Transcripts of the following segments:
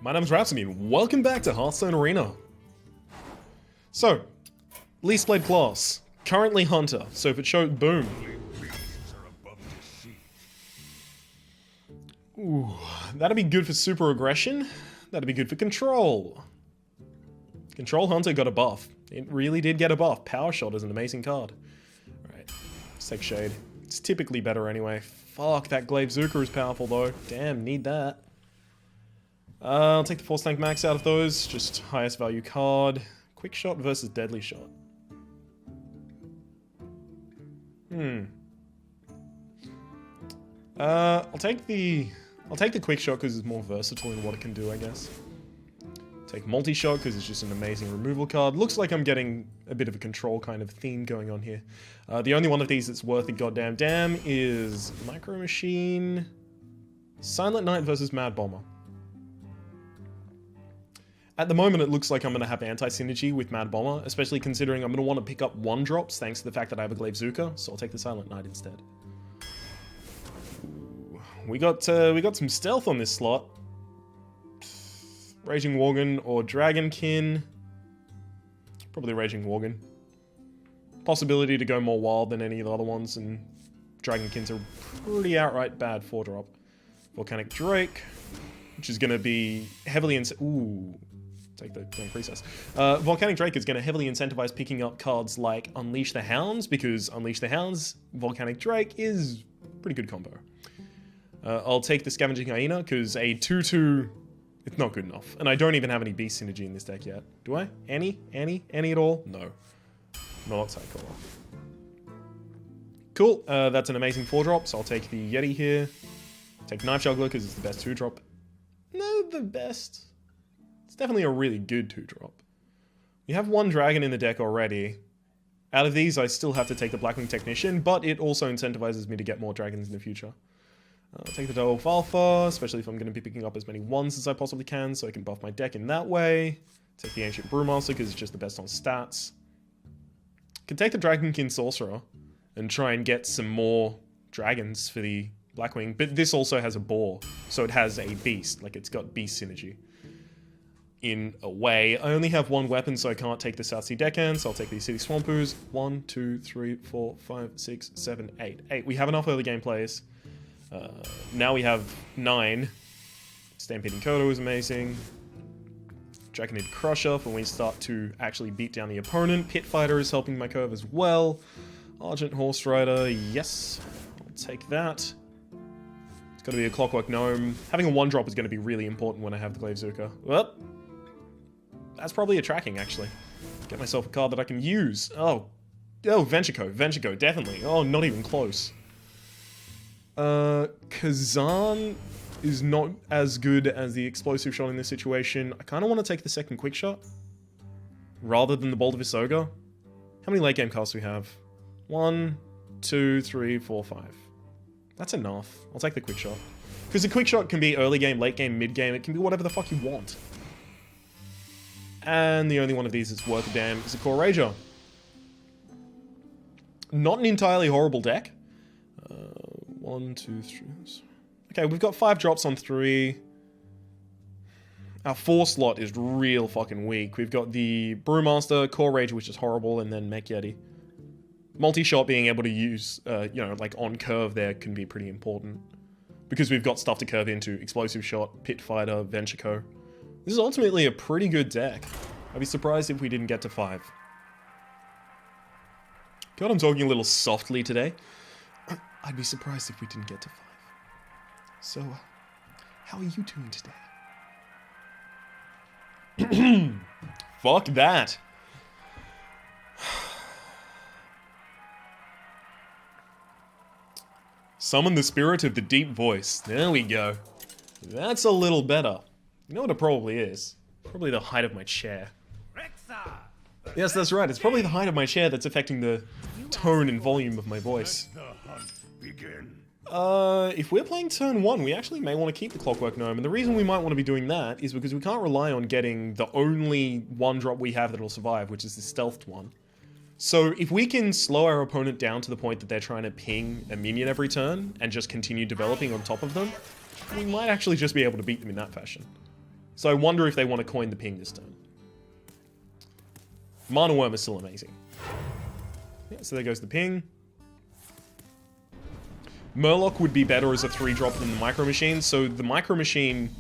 my name is Rhapsody and welcome back to Hearthstone Arena. So, least played class, currently Hunter, so if it showed boom. Ooh, that'd be good for super aggression, that'd be good for control. Control Hunter got a buff, it really did get a buff. Power Shot is an amazing card. Alright, let's take Shade. It's typically better anyway. Fuck, that Glaive Zuka is powerful though. Damn, need that. I'll take the Force Tank Max out of those. Just highest value card. Quick Shot versus Deadly Shot. I'll take the Quick Shot because it's more versatile in what it can do, I guess. Take Multi-Shot because it's just an amazing removal card. Looks like I'm getting a bit of a control kind of theme going on here. The only one of these that's worth a goddamn damn is Micro Machine, Silent Knight versus Mad Bomber. At the moment, it looks like I'm going to have anti-synergy with Mad Bomber, especially considering I'm going to want to pick up 1-drops thanks to the fact that I have a Glaive Zuka, so I'll take the Silent Knight instead. Ooh, we got some stealth on this slot. Raging Worgen or Dragonkin. Probably Raging Worgen. Possibility to go more wild than any of the other ones, and Dragonkin's a pretty outright bad 4-drop. Volcanic Drake, which is going to be heavily take the Princess. Volcanic Drake is going to heavily incentivize picking up cards like Unleash the Hounds, because Unleash the Hounds, Volcanic Drake is a pretty good combo. I'll take the Scavenging Hyena, because a 2/2, it's not good enough. And I don't even have any beast synergy in this deck yet. Do I? Any at all? No. Not Psychola. Cool, that's an amazing 4-drop, so I'll take the Yeti here. Take Knife Juggler, because it's the best 2-drop. No, the best. It's definitely a really good 2-drop. We have 1 dragon in the deck already. Out of these, I still have to take the Blackwing Technician, but it also incentivizes me to get more dragons in the future. I'll take the Double Alpha, especially if I'm going to be picking up as many 1s as I possibly can, so I can buff my deck in that way. Take the Ancient Brewmaster, because it's just the best on stats. Can take the Dragonkin Sorcerer, and try and get some more dragons for the Blackwing, but this also has a boar, so it has a beast, like it's got beast synergy. In a way, I only have 1 weapon, so I can't take the South Sea Deckhand, so I'll take these City Swampoos. 1, 2, 3, 4, 5, 6, 7, 8. 8. We have enough early game plays. Now we have 9. Stampeding Kodo is amazing. Draconid Crusher for when we start to actually beat down the opponent. Pit Fighter is helping my curve as well. Argent Horse Rider, yes. I'll take that. It's got to be a Clockwork Gnome. Having a 1-drop is going to be really important when I have the Glaive Zuka. Well, that's probably a tracking, actually. Get myself a card that I can use. Oh, Venchico, definitely. Oh, not even close. Kazan is not as good as the Explosive Shot in this situation. I kind of want to take the second Quick Shot rather than the Bolt of Isoga. How many late game casts do we have? 1, 2, 3, 4, 5. That's enough. I'll take the Quick Shot. Because the Quick Shot can be early game, late game, mid game. It can be whatever the fuck you want. And the only one of these that's worth a damn is a Core Rager. Not an entirely horrible deck. 1, 2, 3. Okay, we've got 5 drops on 3. Our 4 slot is real fucking weak. We've got the Brewmaster, Core Rager, which is horrible, and then Mech Yeti. Multi-shot being able to use, like on curve there can be pretty important. Because we've got stuff to curve into. Explosive Shot, Pit Fighter, Venchico. This is ultimately a pretty good deck. I'd be surprised if we didn't get to 5. God, I'm talking a little softly today. I'd be surprised if we didn't get to 5. So, how are you doing today? Fuck that. Summon the spirit of the deep voice. There we go. That's a little better. You know what it probably is? Probably the height of my chair. Yes, that's right. It's probably the height of my chair that's affecting the tone and volume of my voice. If we're playing turn 1, we actually may want to keep the Clockwork Gnome, and the reason we might want to be doing that is because we can't rely on getting the only 1-drop we have that'll survive, which is the stealthed one. So if we can slow our opponent down to the point that they're trying to ping a minion every turn, and just continue developing on top of them, we might actually just be able to beat them in that fashion. So I wonder if they want to coin the ping this turn. Mana Worm is still amazing. Yeah, so there goes the ping. Murloc would be better as a 3-drop than the Micro Machine, so the Micro Machine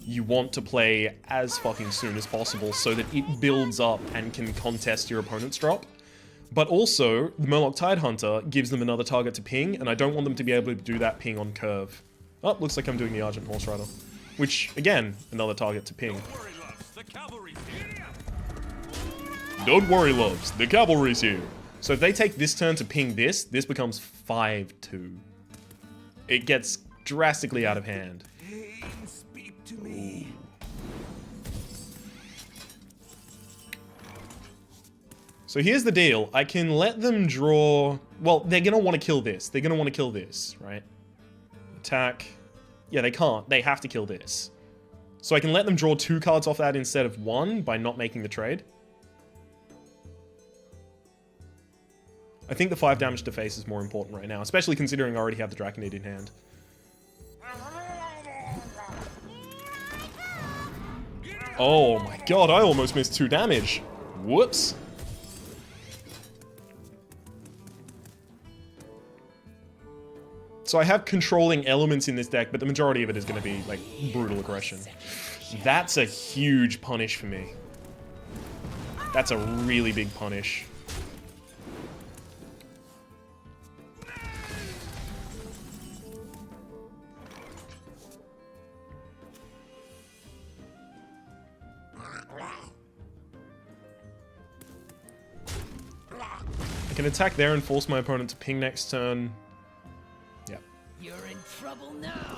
you want to play as fucking soon as possible so that it builds up and can contest your opponent's drop. But also, the Murloc Tidehunter gives them another target to ping, and I don't want them to be able to do that ping on curve. Oh, looks like I'm doing the Argent Horse Rider. Which, again, another target to ping. Don't worry, loves, the cavalry's here. So if they take this turn to ping this, this becomes 5-2. It gets drastically out of hand. Speak to me. So here's the deal. I can let them draw... Well, they're going to want to kill this. They're going to want to kill this, right? Attack. Yeah, they can't. They have to kill this. So I can let them draw 2 cards off that instead of 1 by not making the trade. I think the 5 damage to face is more important right now, especially considering I already have the Draconid in hand. Oh my god, I almost missed 2 damage. Whoops. So I have controlling elements in this deck, but the majority of it is going to be, like, brutal aggression. That's a huge punish for me. That's a really big punish. I can attack there and force my opponent to ping next turn. Yeah. You're in trouble now.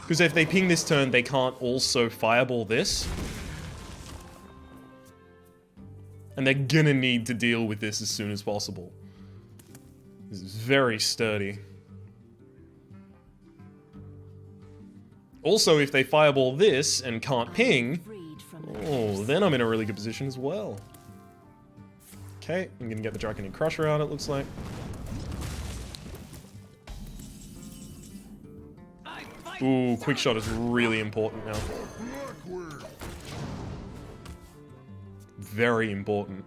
Because if they ping this turn, they can't also fireball this. And they're gonna need to deal with this as soon as possible. This is very sturdy. Also, if they fireball this and can't ping, oh, then I'm in a really good position as well. Okay, I'm gonna get the Draconid Crusher out, it looks like. Ooh, Quick Shot is really important now. Very important.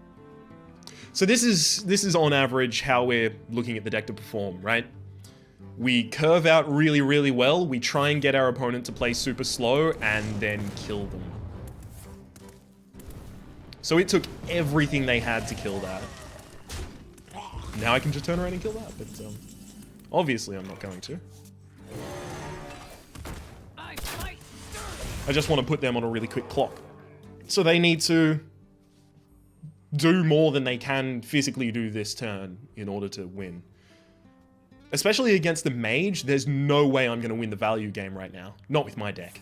So this is on average how we're looking at the deck to perform, right? We curve out really, really well, we try and get our opponent to play super slow, and then kill them. So it took everything they had to kill that. Now I can just turn around and kill that, but obviously I'm not going to. I just want to put them on a really quick clock. So they need to do more than they can physically do this turn in order to win. Especially against the mage, there's no way I'm going to win the value game right now. Not with my deck.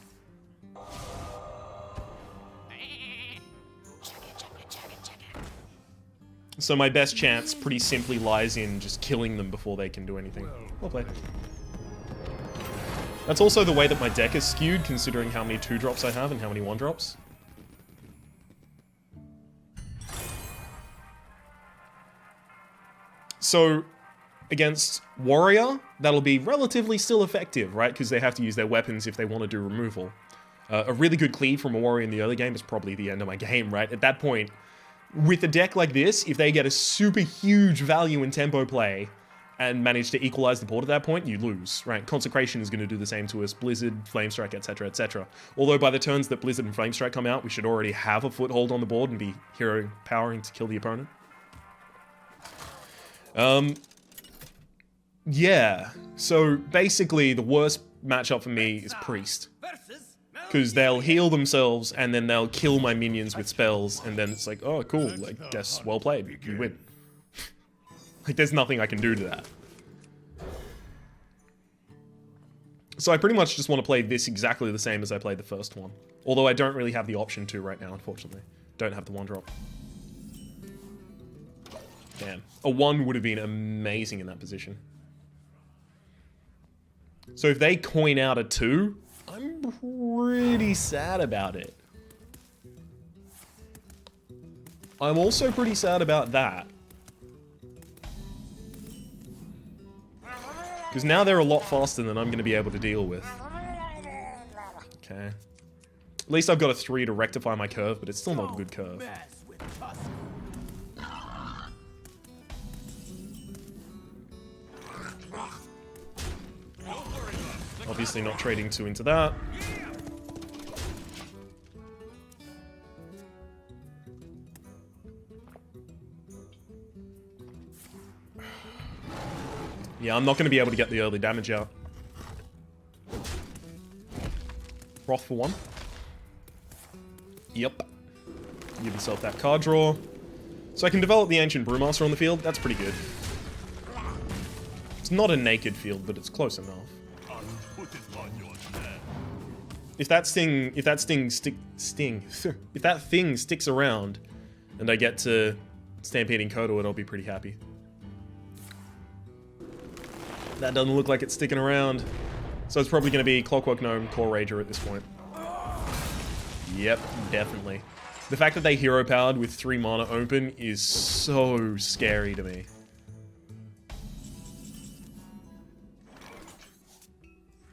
So my best chance pretty simply lies in just killing them before they can do anything. Well played. That's also the way that my deck is skewed, considering how many 2-drops I have and how many 1-drops. So, against Warrior, that'll be relatively still effective, right? Because they have to use their weapons if they want to do removal. A really good cleave from a Warrior in the early game is probably the end of my game, right? At that point, with a deck like this, if they get a super huge value in tempo play and manage to equalize the board at that point, you lose, right? Consecration is going to do the same to us, Blizzard, Flamestrike, etc., etc. Although by the turns that Blizzard and Flamestrike come out, we should already have a foothold on the board and be hero powering to kill the opponent. Yeah, so basically the worst matchup for me is Priest. Because they'll heal themselves and then they'll kill my minions with spells, and then it's like, oh cool, like, guess well played, you win. Like, there's nothing I can do to that. So I pretty much just want to play this exactly the same as I played the first one. Although I don't really have the option to right now, unfortunately. Don't have the 1-drop. Damn. A 1 would have been amazing in that position. So if they coin out a 2, I'm pretty sad about it. I'm also pretty sad about that. Because now they're a lot faster than I'm going to be able to deal with. Okay. At least I've got a 3 to rectify my curve, but it's still not a good curve. Mess with us. Obviously not trading 2 into that. Yeah, I'm not going to be able to get the early damage out. Wrath for 1. Yep. Give yourself that card draw. So I can develop the Ancient Brewmaster on the field. That's pretty good. It's not a naked field, but it's close enough. If that thing sticks around, and I get to Stampeding Kodo it, I'll be pretty happy. That doesn't look like it's sticking around. So it's probably going to be Clockwork Gnome, Core Rager at this point. Yep, definitely. The fact that they hero powered with 3 mana open is so scary to me.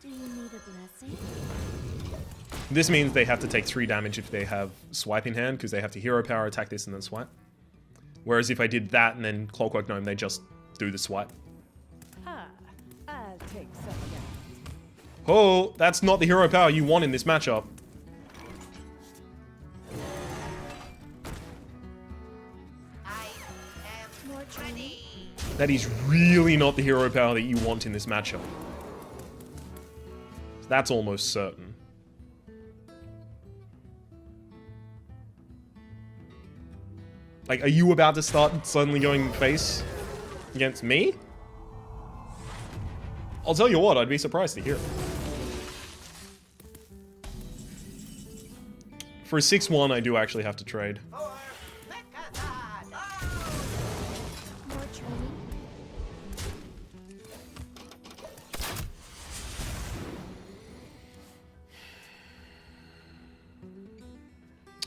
Do you need a blessing? This means they have to take 3 damage if they have Swipe in hand, because they have to hero power, attack this, and then swipe. Whereas if I did that and then Clockwork Gnome, they just do the swipe. I'll take some again. Oh, that's not the hero power you want in this matchup. More training. That is really not the hero power that you want in this matchup. That's almost certain. Like, are you about to start suddenly going face against me? I'll tell you what, I'd be surprised to hear it. For a 6-1, I do actually have to trade. More training.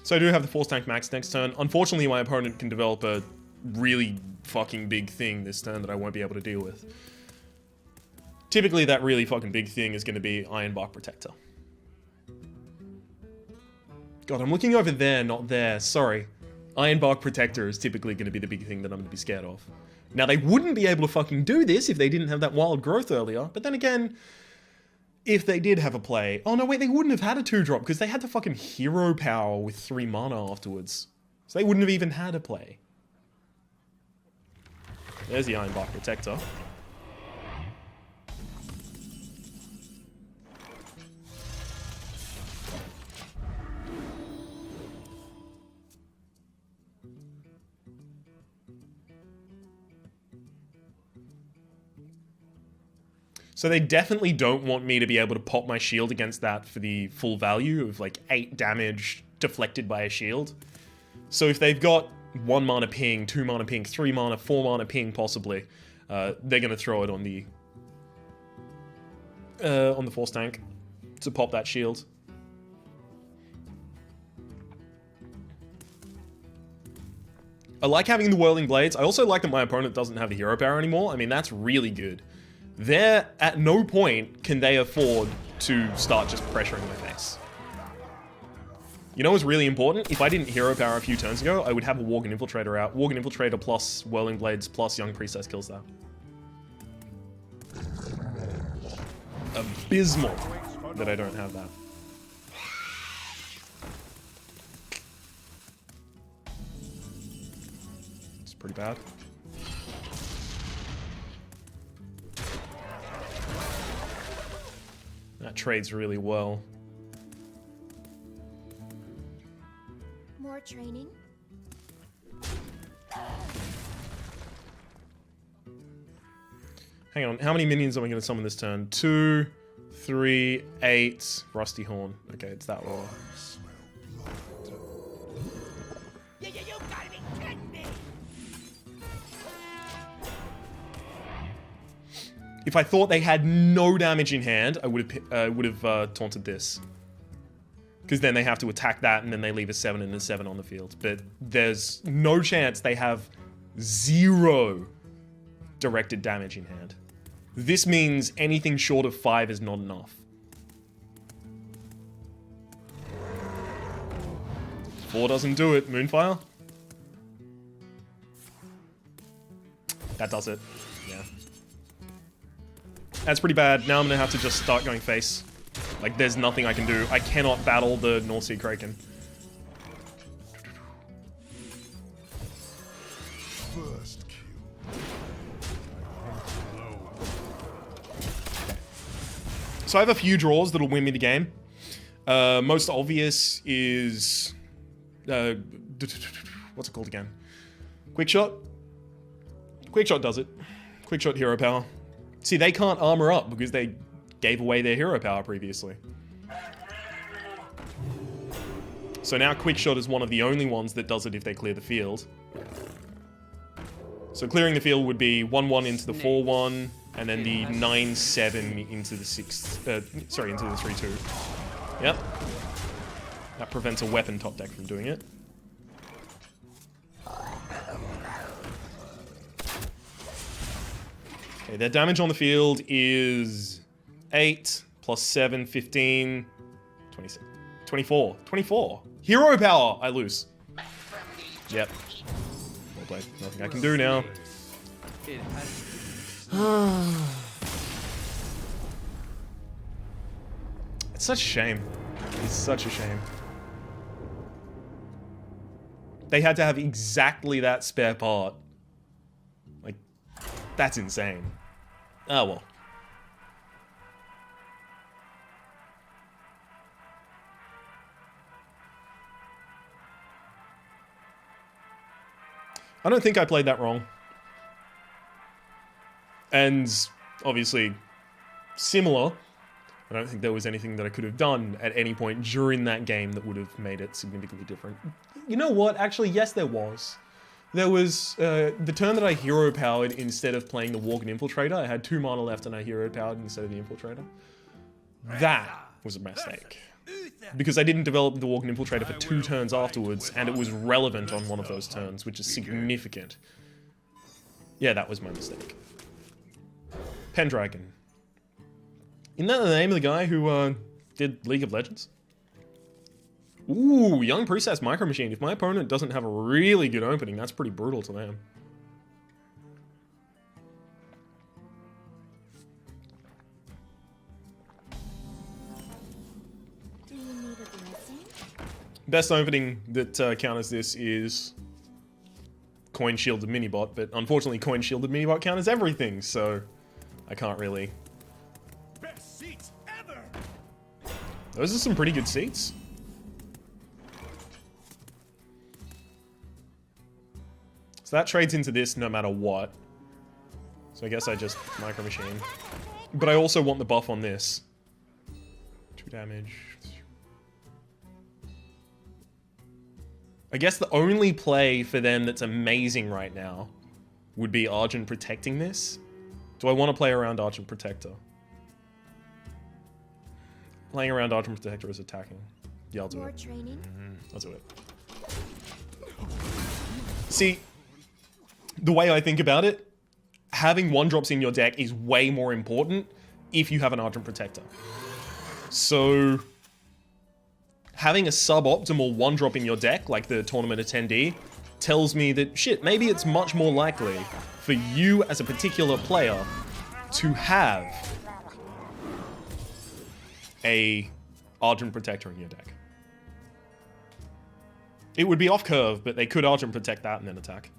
So I do have the Force Tank Max next turn. Unfortunately, my opponent can develop a really fucking big thing this turn that I won't be able to deal with. Typically, that really fucking big thing is going to be Ironbark Protector. God, I'm looking over there, not there. Sorry. Ironbark Protector is typically going to be the big thing that I'm going to be scared of. Now, they wouldn't be able to fucking do this if they didn't have that wild growth earlier. But then again, if they did have a play... Oh, no, wait, they wouldn't have had a 2-drop because they had the fucking hero power with 3 mana afterwards. So they wouldn't have even had a play. There's the Ironbark Protector. So they definitely don't want me to be able to pop my shield against that for the full value of like 8 damage deflected by a shield. So if they've got 1 mana ping, 2 mana ping, 3 mana, 4 mana ping possibly, they're going to throw it on the Force Tank to pop that shield. I like having the Whirling Blades. I also like that my opponent doesn't have the hero power anymore. I mean, that's really good. There, at no point can they afford to start just pressuring my face. You know what's really important? If I didn't hero power a few turns ago, I would have a Worgen Infiltrator out. Worgen Infiltrator plus Whirling Blades plus Young Priestess kills that. Abysmal that I don't have that. It's pretty bad. That trades really well. More training. Hang on, how many minions am I going to summon this turn? 2, 3, 8. Rusty Horn. Okay, it's that raw. You gotta be kidding me! If I thought they had no damage in hand, I would have taunted this. Because then they have to attack that, and then they leave a 7 and a 7 on the field. But there's no chance they have 0 directed damage in hand. This means anything short of 5 is not enough. 4 doesn't do it. Moonfire? That does it. Yeah. That's pretty bad. Now I'm gonna have to just start going face. Like, there's nothing I can do. I cannot battle the North Sea Kraken. First kill. So I have a few draws that'll win me the game. Most obvious is... what's it called again? Quick Shot? Quick Shot does it. Quick Shot hero power. See, they can't armor up because they gave away their hero power previously. So now Quick Shot is one of the only ones that does it if they clear the field. So clearing the field would be 1-1 into the 4-1, and then the 9-7 into the 6... sorry, into the 3-2. Yep. That prevents a weapon top deck from doing it. Okay, their damage on the field is 8 plus 7, 15, 26, 24. 24! Hero power! I lose. Yep. Well played. Nothing I can do now. It's such a shame. It's such a shame. They had to have exactly that spare part. Like, that's insane. Oh well. I don't think I played that wrong. And obviously, similar. I don't think there was anything that I could have done at any point during that game that would have made it significantly different. You know what? Actually, yes, there was. There was the turn that I hero powered instead of playing the Walking Infiltrator. I had 2 mana left and I hero powered instead of the Infiltrator. That was a mistake. Because I didn't develop the Walking Infiltrator for 2 turns afterwards, and it was relevant on one of those turns, which is significant. Yeah, that was my mistake. Pendragon. Isn't that the name of the guy who did League of Legends? Ooh, Young Priestess Micro Machine. If my opponent doesn't have a really good opening, that's pretty brutal to them. Do you need a blessing? Best opening that counters this is Coin Shielded Minibot, but unfortunately Coin Shielded Minibot counters everything, so I can't really. Best seats ever. Those are some pretty good seats. So that trades into this no matter what. So I guess I just Micro Machine. But I also want the buff on this. 2 damage. I guess the only play for them that's amazing right now would be Argent protecting this. Do I want to play around Argent Protector? Playing around Argent Protector is attacking. Yeah, I'll do More it. training? I'll do it. See, the way I think about it, having 1-drops in your deck is way more important if you have an Argent Protector. So, having a suboptimal 1-drop in your deck, like the Tournament Attendee, tells me that, shit, maybe it's much more likely for you as a particular player to have a Argent Protector in your deck. It would be off curve, but they could Argent Protect that and then attack.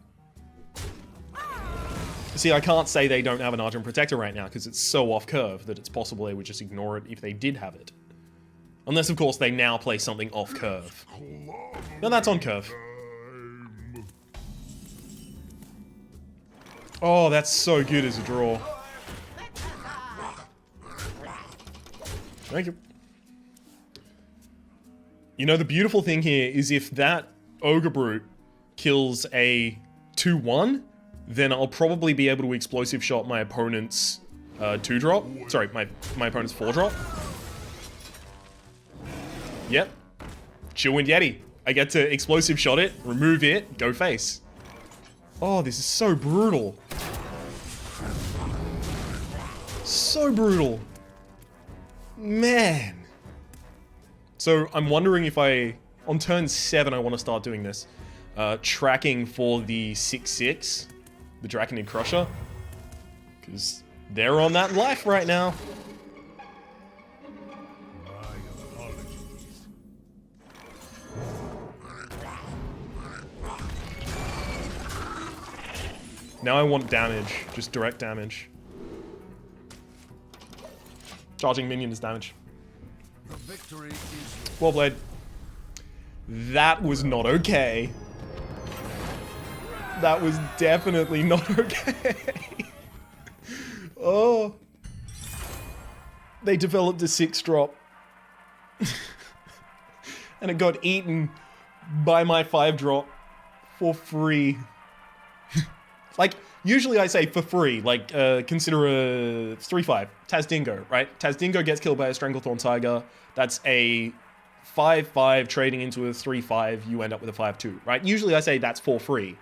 See, I can't say they don't have an Argent Protector right now because it's so off curve that it's possible they would just ignore it if they did have it. Unless, of course, they now play something off curve. No, that's on curve. Oh, that's so good as a draw. Thank you. You know, the beautiful thing here is if that Ogre Brute kills a 2-1, then I'll probably be able to explosive shot my opponent's 2-drop. Sorry, my opponent's 4-drop. Yep. Chillwind Yeti. I get to explosive shot it, remove it, go face. Oh, this is so brutal. So brutal. Man. So I'm wondering if I On turn 7, I want to start doing this. Tracking for the 6/6, the Draconid Crusher. Because they're on that life right now. My apologies. Now I want damage, just direct damage. Charging minion is damage. The victory is yours. Well played. That was not okay. That was definitely not okay. Oh. They developed a 6-drop. And it got eaten by my 5-drop for free. Like, usually I say for free, like, consider a 3/5, Tazdingo, right? Tazdingo gets killed by a Stranglethorn Tiger. That's a 5/5 trading into a 3/5, you end up with a 5/2, right? Usually I say that's for free.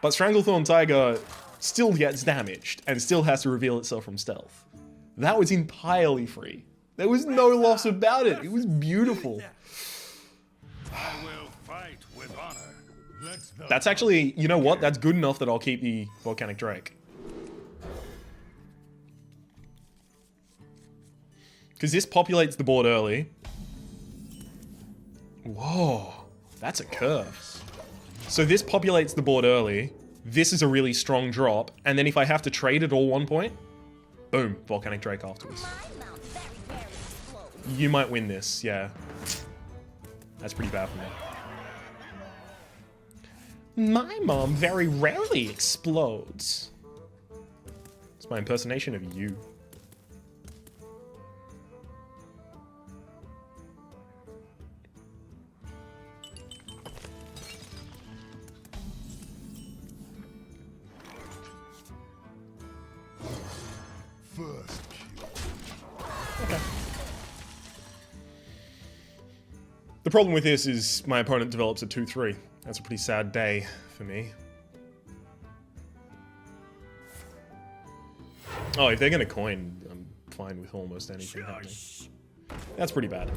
But Stranglethorn Tiger still gets damaged and still has to reveal itself from stealth. That was entirely free. There was no loss about it. It was beautiful. I will fight with honor. That's actually, you know what? That's good enough that I'll keep the Volcanic Drake. Because this populates the board early. Whoa, that's a curve. So this populates the board early. This is a really strong drop. And then if I have to trade at all 1 point, boom, Volcanic Drake afterwards. You might win this, yeah. That's pretty bad for me. My mom very rarely explodes. It's my impersonation of you. First kill. Okay. The problem with this is my opponent develops a 2/3. That's a pretty sad day for me. Oh, if they're gonna coin, I'm fine with almost anything happening. That's pretty bad.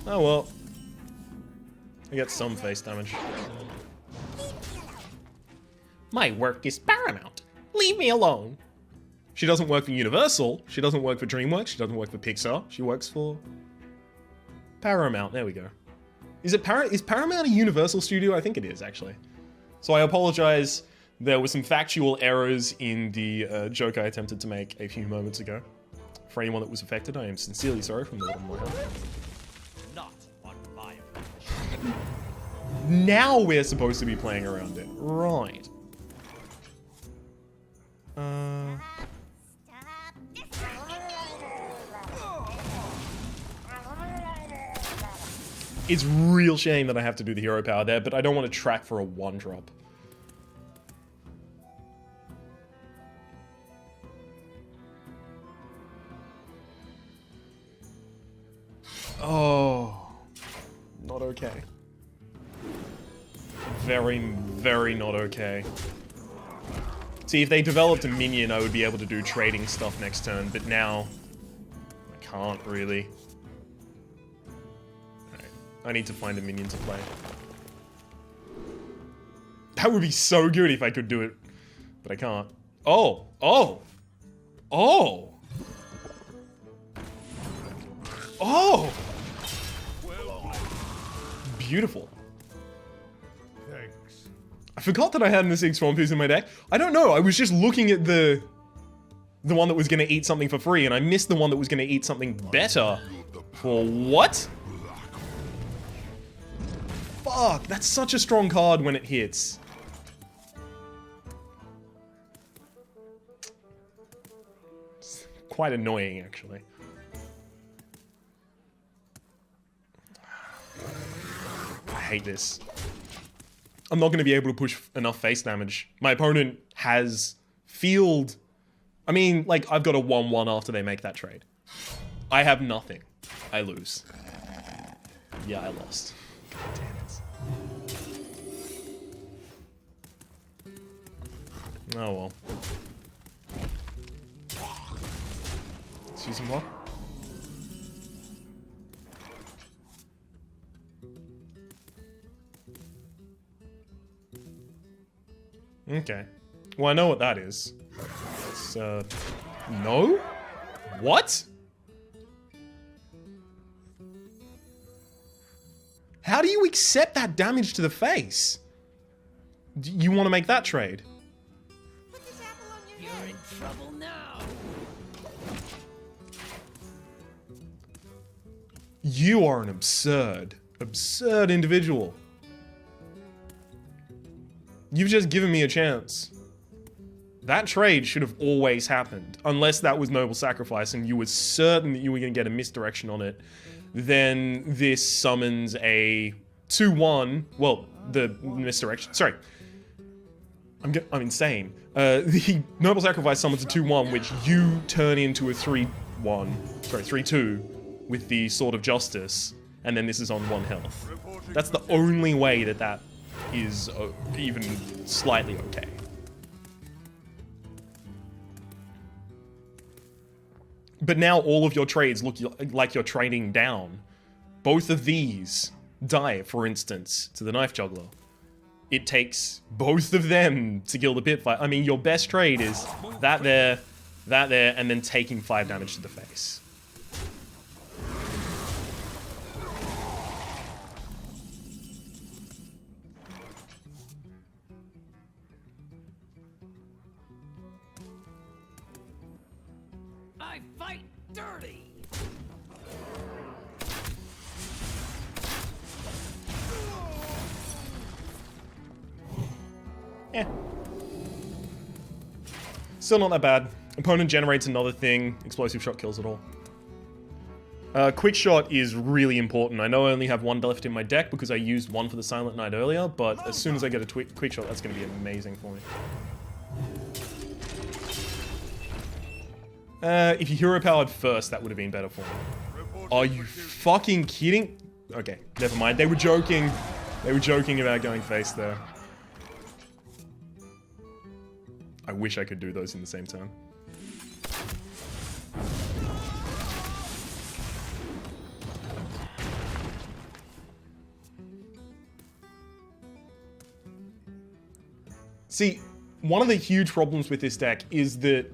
Oh well. I get some face damage. My work is paramount. Leave me alone. She doesn't work for Universal. She doesn't work for DreamWorks. She doesn't work for Pixar. She works for Paramount. There we go. Is Paramount a Universal studio? I think it is, actually. So I apologize. There were some factual errors in the joke I attempted to make a few moments ago. For anyone that was affected, I am sincerely sorry from the bottom of my heart. Not on fire. Now we're supposed to be playing around it. Right. It's real shame that I have to do the hero power there, but I don't want to track for a 1-drop. Oh, not okay. Very, very not okay. See, if they developed a minion, I would be able to do trading stuff next turn, but now I can't really. Alright, I need to find a minion to play. That would be so good if I could do it, but I can't. Oh! Oh! Oh! Oh! Beautiful. Thanks. I forgot that I had an Sig Swampus in my deck. I don't know, I was just looking at the one that was going to eat something for free, and I missed the one that was going to eat something better. For what? Fuck, that's such a strong card when it hits. It's quite annoying, actually. I hate this. I'm not going to be able to push enough face damage. My opponent has field... I mean, like, I've got a 1/1 after they make that trade. I have nothing. I lose. Yeah, I lost. God damn it. Oh well. Let's use some more. Okay. Well, I know what that is. It's, no? What? How do you accept that damage to the face? You want to make that trade? You're in trouble now. You are an absurd individual. You've just given me a chance. That trade should have always happened. Unless that was Noble Sacrifice and you were certain that you were going to get a misdirection on it, then this summons a 2-1. Well, the misdirection. Sorry. I'm insane. The Noble Sacrifice summons a 2-1, which you turn into a 3-1. Sorry, 3-2 with the Sword of Justice. And then this is on 1 health. That's the only way that that is even slightly okay. But now all of your trades look like you're trading down. Both of these die, for instance, to the Knife Juggler. It takes both of them to kill the Pit Fight. I mean, your best trade is that there, and then taking 5 damage to the face. I fight dirty. Yeah. Still not that bad. Opponent generates another thing. Explosive shot kills it all. Quick shot is really important. I know I only have 1 left in my deck because I used 1 for the Silent Knight earlier, but as soon as I get a quick shot, that's going to be amazing for me. If you hero powered first, that would have been better for me. Are you fucking kidding? Okay, never mind. They were joking. They were joking about going face there. I wish I could do those in the same turn. See, one of the huge problems with this deck is that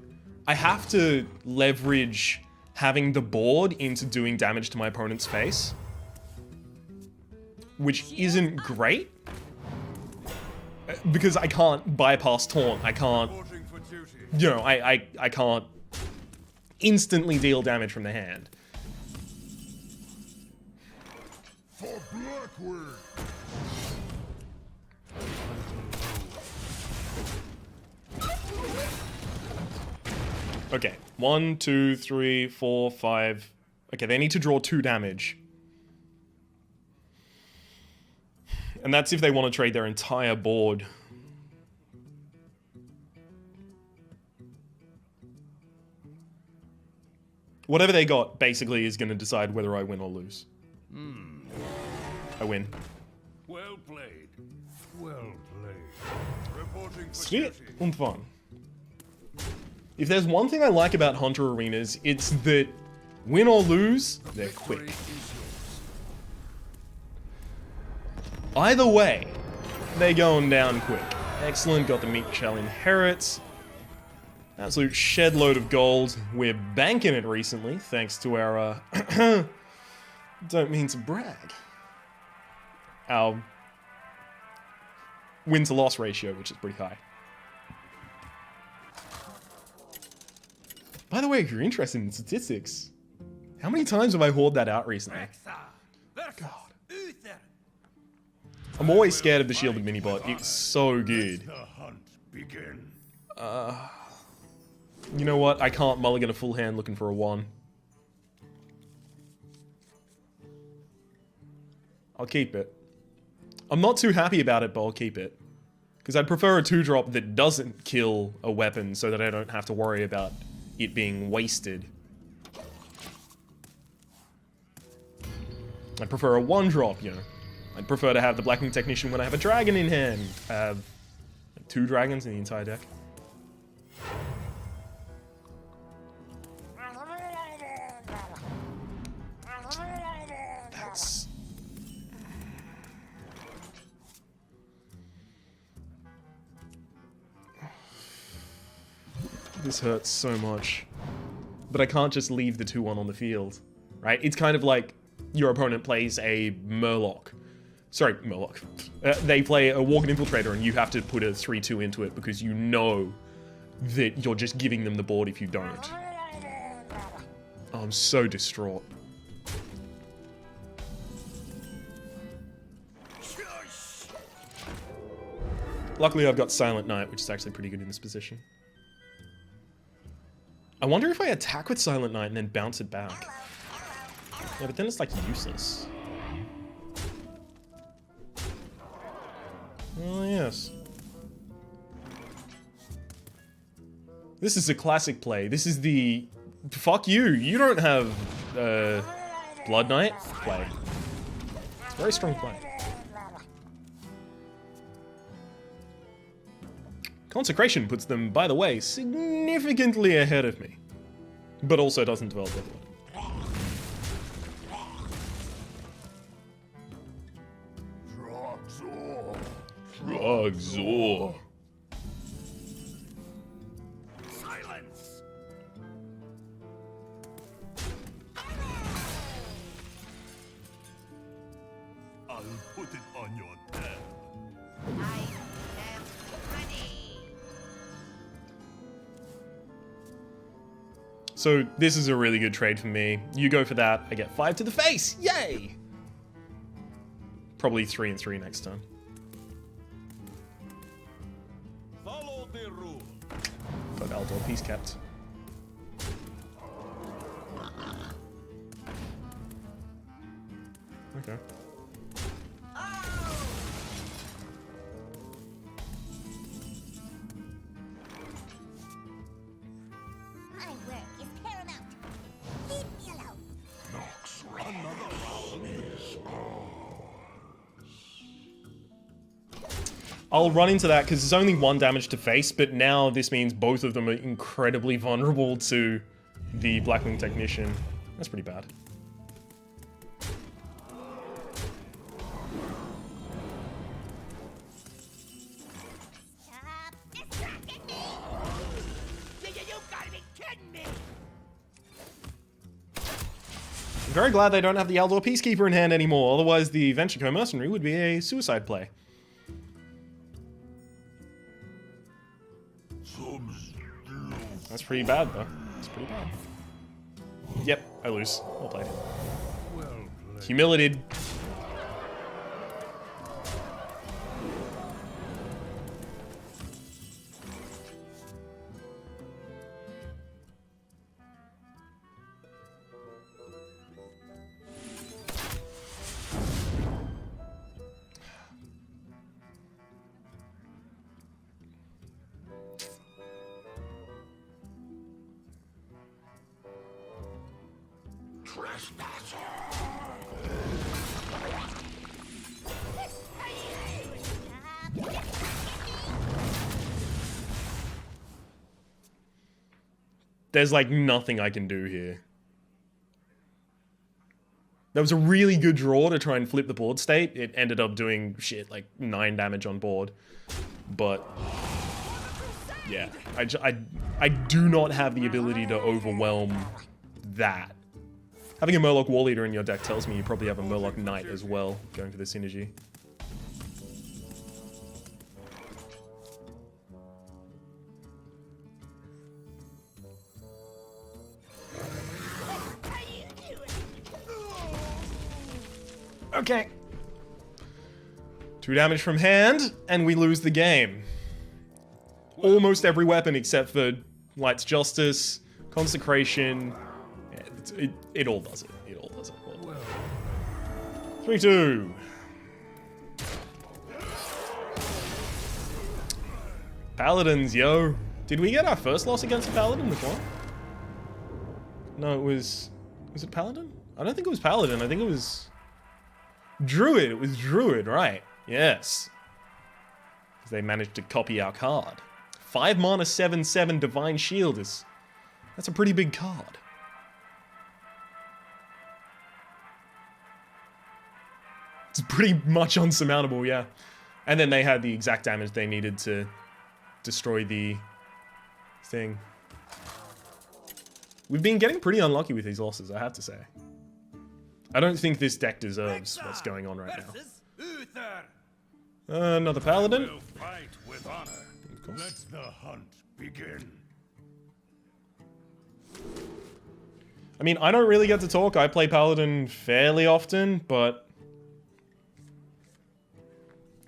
I have to leverage having the board into doing damage to my opponent's face, which isn't great, because I can't bypass taunt. I can't, you know, I can't instantly deal damage from the hand. For Blackwood. Okay, 1, 2, 3, 4, 5. Okay, they need to draw 2 damage. And that's if they want to trade their entire board. Whatever they got, basically, is going to decide whether I win or lose. I win. Well played. Well played. Reporting for Sweet duty. and fun. If there's one thing I like about Hunter Arenas, it's that win or lose, they're quick. Victory is yours. Either way, they're going down quick. Excellent, got the Meat Shell Inherits. Absolute shed load of gold. We're banking it recently, thanks to our, don't mean to brag, our win to loss ratio, which is pretty high. By the way, if you're interested in statistics, how many times have I hauled that out recently? God. I'm always scared of the shielded minibot. It's so good. The hunt begin. You know what? I can't mulligan a full hand looking for a 1. I'll keep it. I'm not too happy about it, but I'll keep it. Because I'd prefer a 2-drop that doesn't kill a weapon so that I don't have to worry about it being wasted. I'd prefer a 1-drop, you know. I'd prefer to have the Blackwing Technician when I have a dragon in hand. I have 2 dragons in the entire deck. That's... This hurts so much. But I can't just leave the 2-1 on the field, right? It's kind of like your opponent plays a Murloc. Sorry, Murloc. They play a Walking Infiltrator and you have to put a 3-2 into it because you know that you're just giving them the board if you don't. Oh, I'm so distraught. Luckily, I've got Silent Night, which is actually pretty good in this position. I wonder if I attack with Silent Night and then bounce it back. Yeah, but then it's like useless. Oh, yes. This is a classic play. This is the... Fuck you. You don't have Blood Knight play. It's a very strong play. Consecration puts them, by the way, significantly ahead of me. But also doesn't develop their blood. Drogzor. Silence. I'll put it on your tab. I am ready. So this is a really good trade for me. You go for that, I get 5 to the face. Yay! Probably 3 and 3 next turn. Follow the rule. Got Aldor Peace kept. Okay. My work is paramount. Leave me alone. Nox, another round is I'll run into that because there's only 1 damage to face, but now this means both of them are incredibly vulnerable to the Blackwing Technician. That's pretty bad. Stop distracting me. You gotta be kidding me! I'm very glad they don't have the Aldor Peacekeeper in hand anymore, otherwise the Venture Co Mercenary would be a suicide play. That's pretty bad, though. That's pretty bad. Yep, I lose. Well played. well played. Humiliated. There's like nothing I can do here. That was a really good draw to try and flip the board state. It ended up doing shit like 9 damage on board. But yeah, I do not have the ability to overwhelm that. Having a Murloc War Leader in your deck tells me you probably have a Murloc Knight as well, going for the synergy. Okay. 2 damage from hand, and we lose the game. Almost every weapon except for Light's Justice, Consecration. Yeah, it all does it. It all does it. Well, 3-2. Paladins, yo. Did we get our first loss against a Paladin with one? No, it was... Was it Paladin? I don't think it was Paladin. I think it was... Druid. It was Druid, right. Yes. Because they managed to copy our card. 5 mana 7/7 Divine Shield is... That's a pretty big card. It's pretty much unsurmountable, yeah. And then they had the exact damage they needed to destroy the thing. We've been getting pretty unlucky with these losses, I have to say. I don't think this deck deserves what's going on right now. Versus Uther. Another Paladin. We'll fight with honor. Of course. Let the hunt begin. I mean, I don't really get to talk. I play Paladin fairly often, but...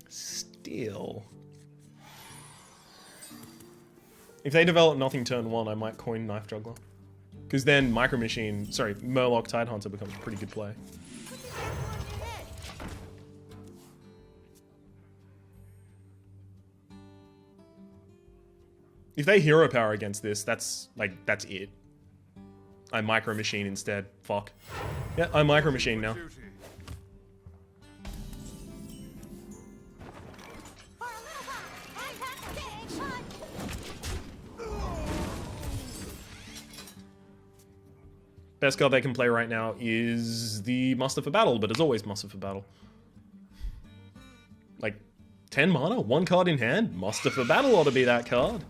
still... if they develop nothing turn 1, I might coin Knife Juggler. Because then Micro Machine, sorry, Murloc Tidehunter becomes a pretty good play. If they hero power against this, that's it. I Micro Machine instead. Fuck. Yeah, I Micro Machine now. Duty. For a little while, I have to take punch. Best card they can play right now is the Muster for Battle, but as always, Muster for Battle. Like, 10 mana, 1 card in hand, Muster for Battle ought to be that card.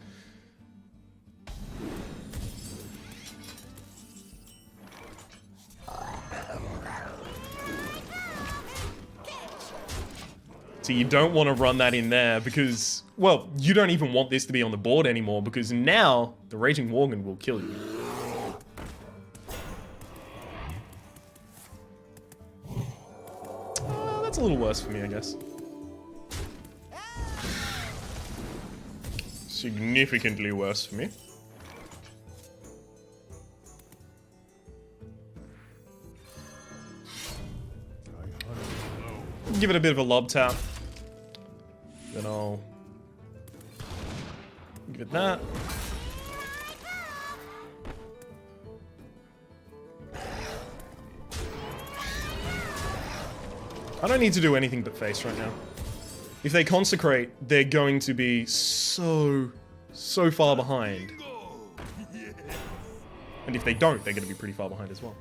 So you don't want to run that in there because, well, you don't even want this to be on the board anymore because now the Raging Worgen will kill you. That's a little worse for me, I guess. Significantly worse for me. Give it a bit of a lob tap. Then I'll give it that. I don't need to do anything but face right now. If they consecrate, they're going to be so far behind. And if they don't, they're going to be pretty far behind as well.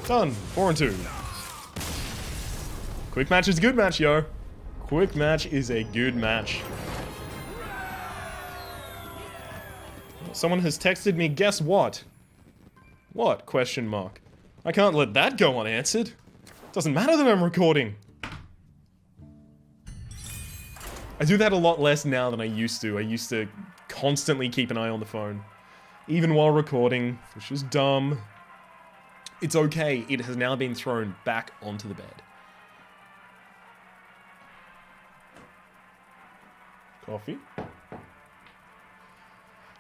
Done. 4 and 2. Quick match is a good match, yo. Quick match is a good match. Someone has texted me, guess what? What? Question mark. I can't let that go unanswered. Doesn't matter that I'm recording. I do that a lot less now than I used to. I used to constantly keep an eye on the phone. Even while recording, which is dumb. It's okay, it has now been thrown back onto the bed. Coffee?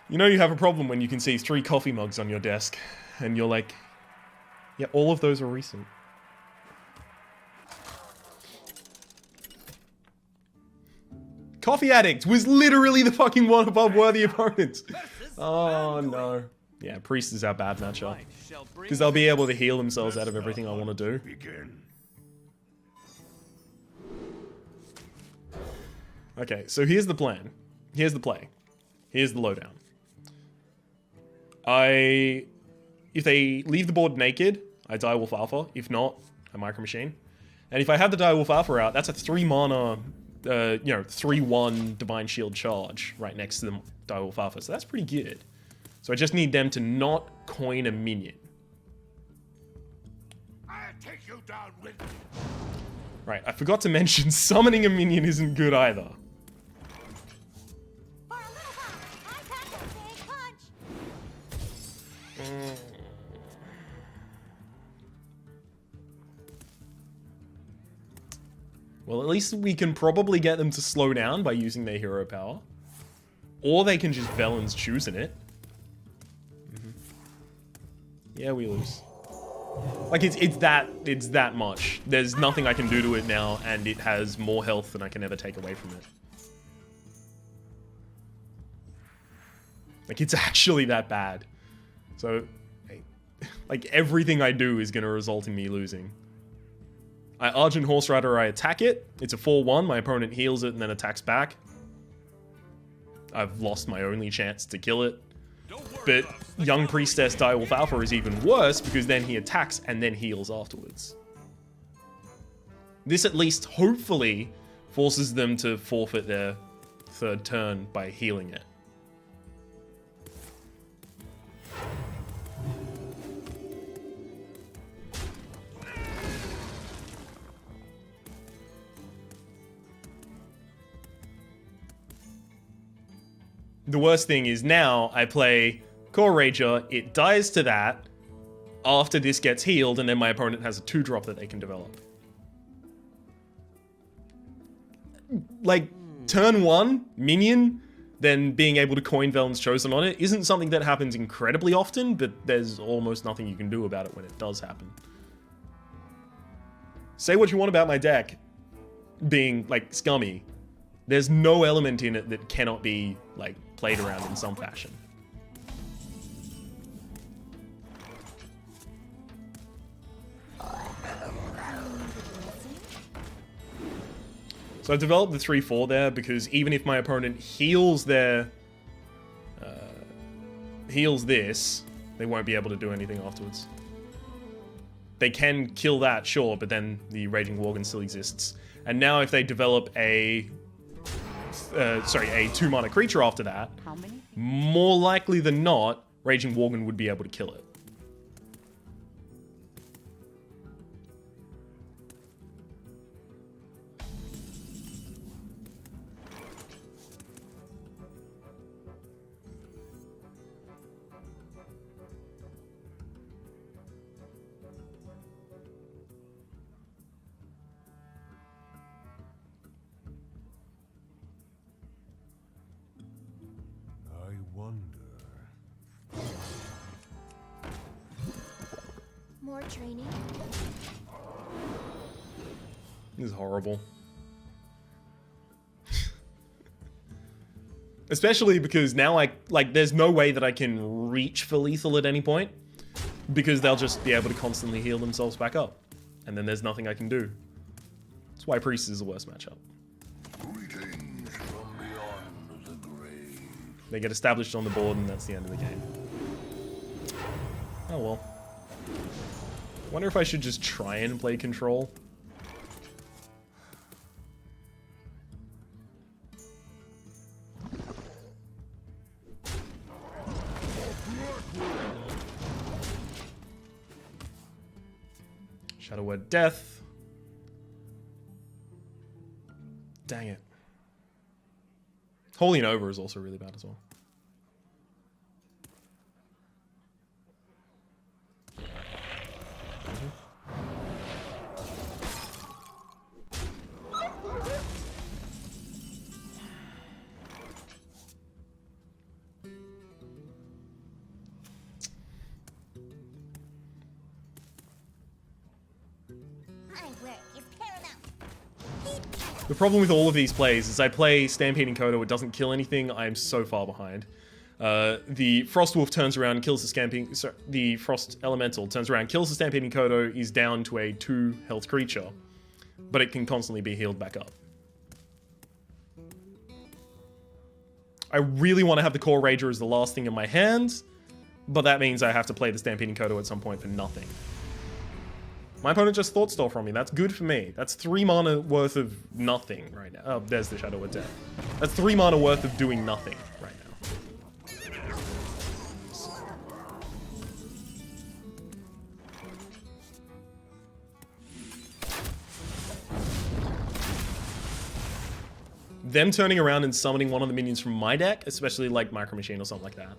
You know you have a problem when you can see 3 coffee mugs on your desk, and you're like, yeah, all of those are recent. Coffee Addict was literally the fucking one above worthy opponents. Oh no. Yeah, Priest is our bad matchup. Because they'll be able to heal themselves out of everything I want to do. Begin. Okay, so here's the plan. Here's the play. Here's the lowdown. If they leave the board naked, I Direwolf Alpha. If not, I Micro Machine. And if I have the Direwolf Alpha out, that's a 3 mana, 3/1 Divine Shield charge right next to the Direwolf Alpha. So that's pretty good. So I just need them to not coin a minion. I'll take you down with me. Right, I forgot to mention summoning a minion isn't good either. For a little while, I have to take punch. Well, at least we can probably get them to slow down by using their hero power. Or they can just Velen's choosing it. Yeah, we lose. Like, it's that much. There's nothing I can do to it now, and it has more health than I can ever take away from it. Like, it's actually that bad. So, like, everything I do is gonna result in me losing. I Argent Horse Rider, I attack it. It's a 4/1, my opponent heals it and then attacks back. I've lost my only chance to kill it. But Young Priestess Direwolf Alpha is even worse because then he attacks and then heals afterwards. This at least hopefully forces them to forfeit their third turn by healing it. The worst thing is now I play Core Rager, it dies to that after this gets healed, and then my opponent has a 2-drop that they can develop. Like, turn 1, minion, then being able to coin Velen's Chosen on it isn't something that happens incredibly often, but there's almost nothing you can do about it when it does happen. Say what you want about my deck being, like, scummy. There's no element in it that cannot be, like, played around in some fashion. So I've developed the 3-4 there because even if my opponent heals their... heals this, they won't be able to do anything afterwards. They can kill that, sure, but then the Raging Worgen still exists. And now if they develop a 2-mana creature after that, more likely than not, Raging Worgen would be able to kill it. I wonder. More training. This is horrible. Especially because now there's no way that I can reach for lethal at any point because they'll just be able to constantly heal themselves back up. And then there's nothing I can do. That's why Priest is the worst matchup. Greetings from beyond the grave. They get established on the board and that's the end of the game. Oh well. I wonder if I should just try and play control. Shadow Word Death. Dang it. Holy Nova is also really bad as well. The problem with all of these plays is I play Stampeding Kodo, it doesn't kill anything, I am so far behind. The Frost Wolf turns around, kills the Stampeding... Sorry, the Frost Elemental turns around, kills the Stampeding Kodo, is down to a 2 health creature. But it can constantly be healed back up. I really want to have the Core Rager as the last thing in my hand, but that means I have to play the Stampeding Kodo at some point for nothing. My opponent just Thought Stole from me. That's good for me. That's 3 mana worth of nothing right now. Oh, there's the Shadow of Death. That's 3 mana worth of doing nothing right now. Them turning around and summoning one of the minions from my deck, especially like Micro Machine or something like that,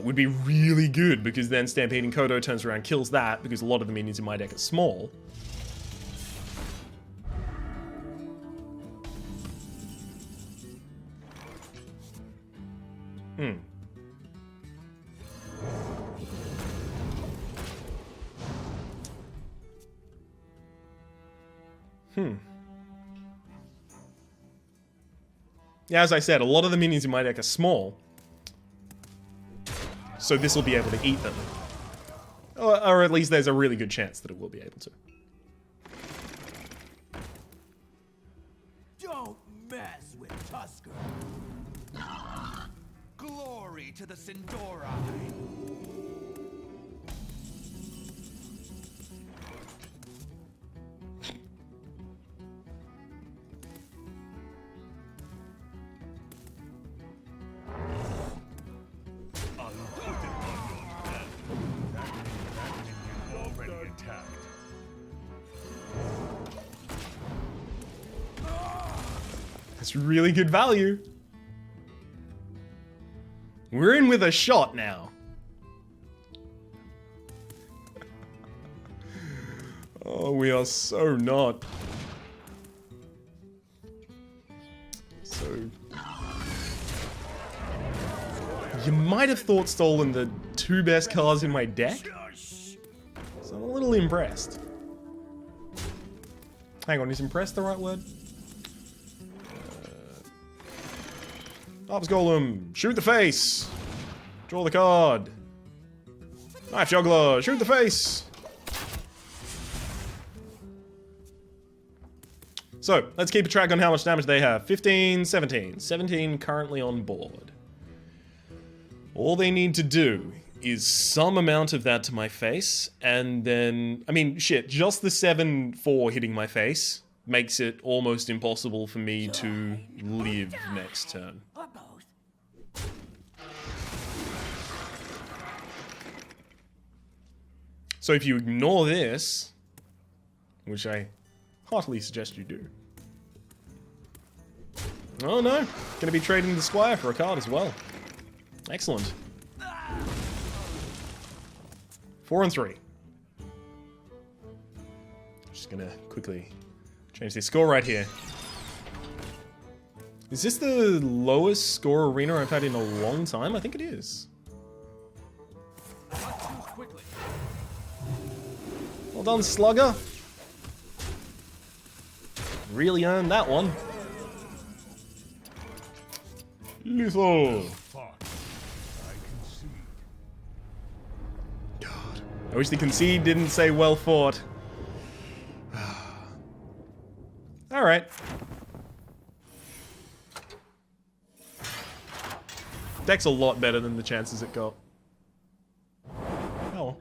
would be really good because then Stampeding Kodo turns around, kills that because a lot of the minions in my deck are small. Yeah, as I said, a lot of the minions in my deck are small. So this will be able to eat them. Or at least there's a really good chance that it will be able to. Don't mess with Tusker. Glory. glory to the Sindori. I'll put it on your head. That enemy already attacked. That's really good value. We're in with a shot now. Oh, we are so not. So... You might have thought stolen the 2 best cards in my deck. So I'm a little impressed. Hang on, is impressed the right word? Ops Golem, shoot the face! Draw the card. Knife Juggler, shoot the face! So, let's keep a track on how much damage they have. 15, 17. 17 currently on board. All they need to do is some amount of that to my face, and then... I mean, shit, just the 7-4 hitting my face makes it almost impossible for me to live next turn. Or both. So if you ignore this, which I heartily suggest you do. Oh no, gonna be trading the Squire for a card as well. Excellent. 4 and 3. Just gonna quickly change the score right here. Is this the lowest score arena I've had in a long time? I think it is. Well done, Slugger. Really earned that one. Lethal. Fuck. I concede. God. I wish the concede didn't say well fought. Alright. Deck's a lot better than the chances it got. Oh.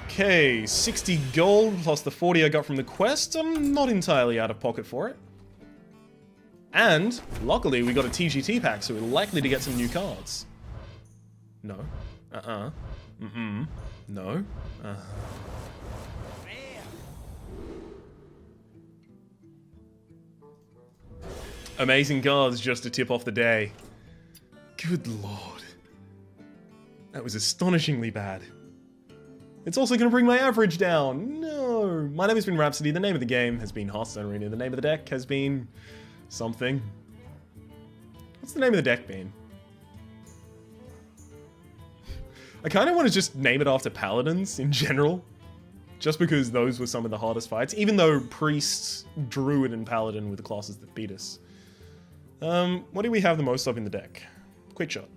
Okay, 60 gold plus the 40 I got from the quest. I'm not entirely out of pocket for it. And, luckily, we got a TGT pack, so we're likely to get some new cards. No. No. Amazing cards just to tip off the day. Good lord. That was astonishingly bad. It's also going to bring my average down. No. My name has been Rhapsody. The name of the game has been Hearthstone Arena. The name of the deck has been... something. What's the name of the deck been? I kind of want to just name it after paladins in general. Just because those were some of the hardest fights. Even though Priest, Druid, and Paladin were the classes that beat us. What do we have the most of in the deck? Quick Shot.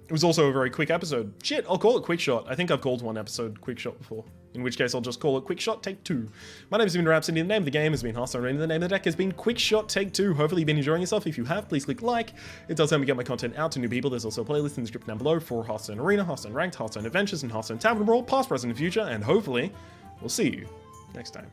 It was also a very quick episode. Shit, I'll call it Quick Shot. I think I've called one episode Quick Shot before. In which case, I'll just call it Quick Shot Take 2. My name has been Rhapsody. The name of the game has been Hearthstone Arena. The name of the deck has been Quick Shot Take 2. Hopefully you've been enjoying yourself. If you have, please click like. It does help me get my content out to new people. There's also a playlist in the description down below for Hearthstone Arena, Hearthstone Ranked, Hearthstone Adventures, and Hearthstone Tavern Brawl, past, present, and future. And hopefully, we'll see you next time.